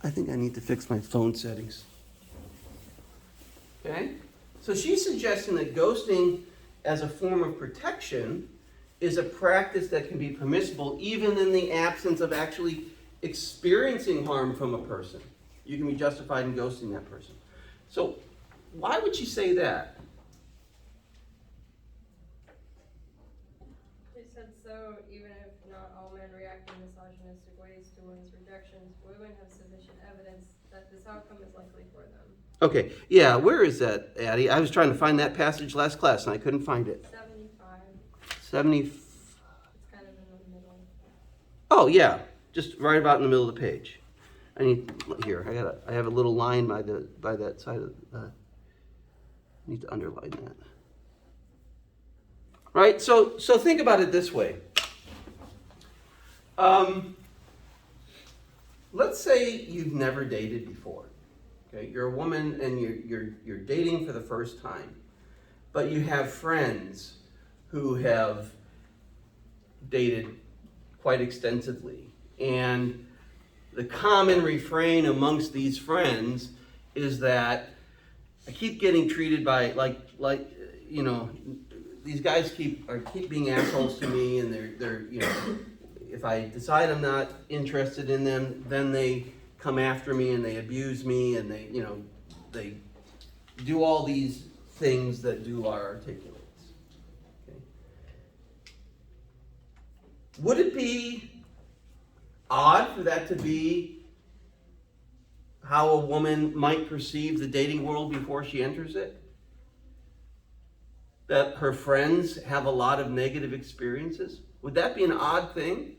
I think I need to fix my phone settings. Okay? So she's suggesting that ghosting as a form of protection is a practice that can be permissible even in the absence of actually experiencing harm from a person. You can be justified in ghosting that person. So why would she say that? She said so, even if not all men react in misogynistic ways to women's rejections, women have sufficient evidence that this outcome is likely for them. Okay, yeah, where is that, Addie? I was trying to find that passage last class and I couldn't find it. 75. 70. It's kind of in the middle. Oh, yeah, just right about in the middle of the page. I need, here, I have a little line by that side of, I need to underline that. Right, so think about it this way. Let's say you've never dated before. Okay, you're a woman and you're dating for the first time, but you have friends who have dated quite extensively, and the common refrain amongst these friends is that I keep getting treated by like you know, these guys keep being assholes to me, and they're you know, if I decide I'm not interested in them, then they come after me and they abuse me and they, you know, they do all these things that Dular articulates. Okay. Would it be odd for that to be how a woman might perceive the dating world before she enters it? That her friends have a lot of negative experiences? Would that be an odd thing?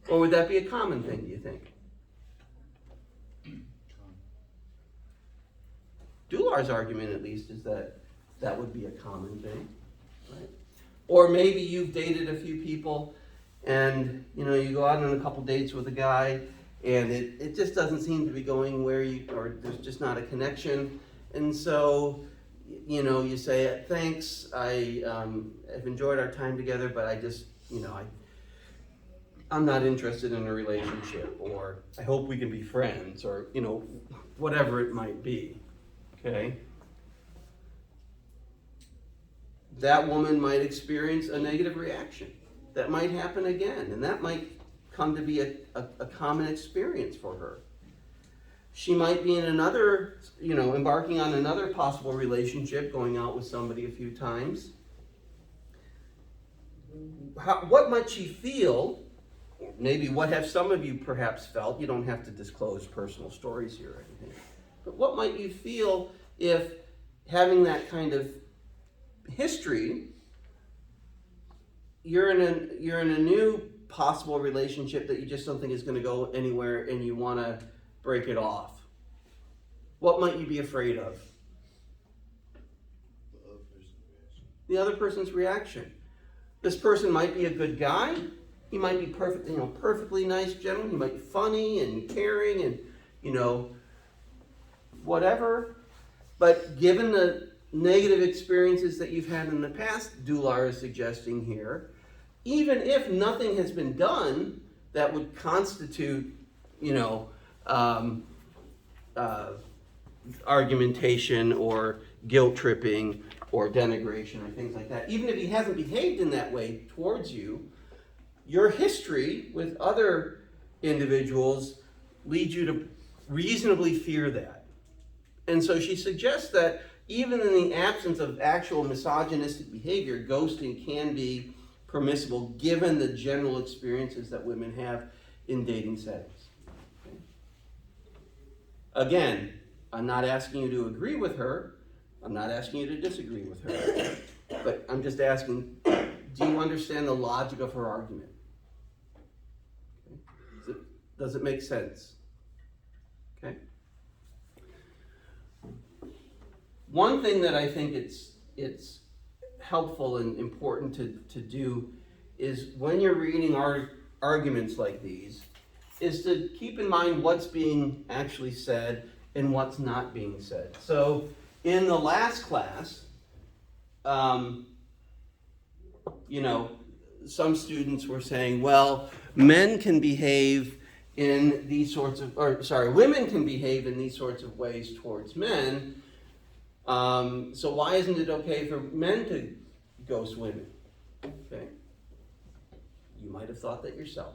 Or would that be a common thing, do you think? Dular's argument, at least, is that that would be a common thing, right? Or maybe you've dated a few people and, you know, you go out on a couple dates with a guy and it just doesn't seem to be going where or there's just not a connection. And so, you know, you say, thanks, I have enjoyed our time together, but I just, you know, I'm not interested in a relationship, or I hope we can be friends, or, you know, whatever it might be, okay? That woman might experience a negative reaction. That might happen again, and that might come to be a common experience for her. She might be in another, you know, embarking on another possible relationship, going out with somebody a few times. What might she feel? Maybe what have some of you perhaps felt? You don't have to disclose personal stories here or anything. But what might you feel if having that kind of history, you're in a new possible relationship that you just don't think is going to go anywhere and you want to break it off? What might you be afraid of? The other person's reaction. This person might be a good guy. He might be perfectly nice gentleman. He might be funny and caring and, you know, whatever. But given the negative experiences that you've had in the past, Dular is suggesting here, even if nothing has been done that would constitute, you know, argumentation or guilt tripping or denigration or things like that, even if he hasn't behaved in that way towards you, your history with other individuals leads you to reasonably fear that. And so she suggests that even in the absence of actual misogynistic behavior, ghosting can be permissible given the general experiences that women have in dating settings. Okay? Again, I'm not asking you to agree with her. I'm not asking you to disagree with her. But I'm just asking, do you understand the logic of her argument? Okay? Does it make sense? Okay? One thing that I think it's helpful and important to do is when you're reading arguments like these, is to keep in mind what's being actually said and what's not being said. So in the last class, you know, some students were saying, well, men can behave in these sorts of, or sorry, women can behave in these sorts of ways towards men. So why isn't it okay for men to ghost women? Okay. You might have thought that yourself.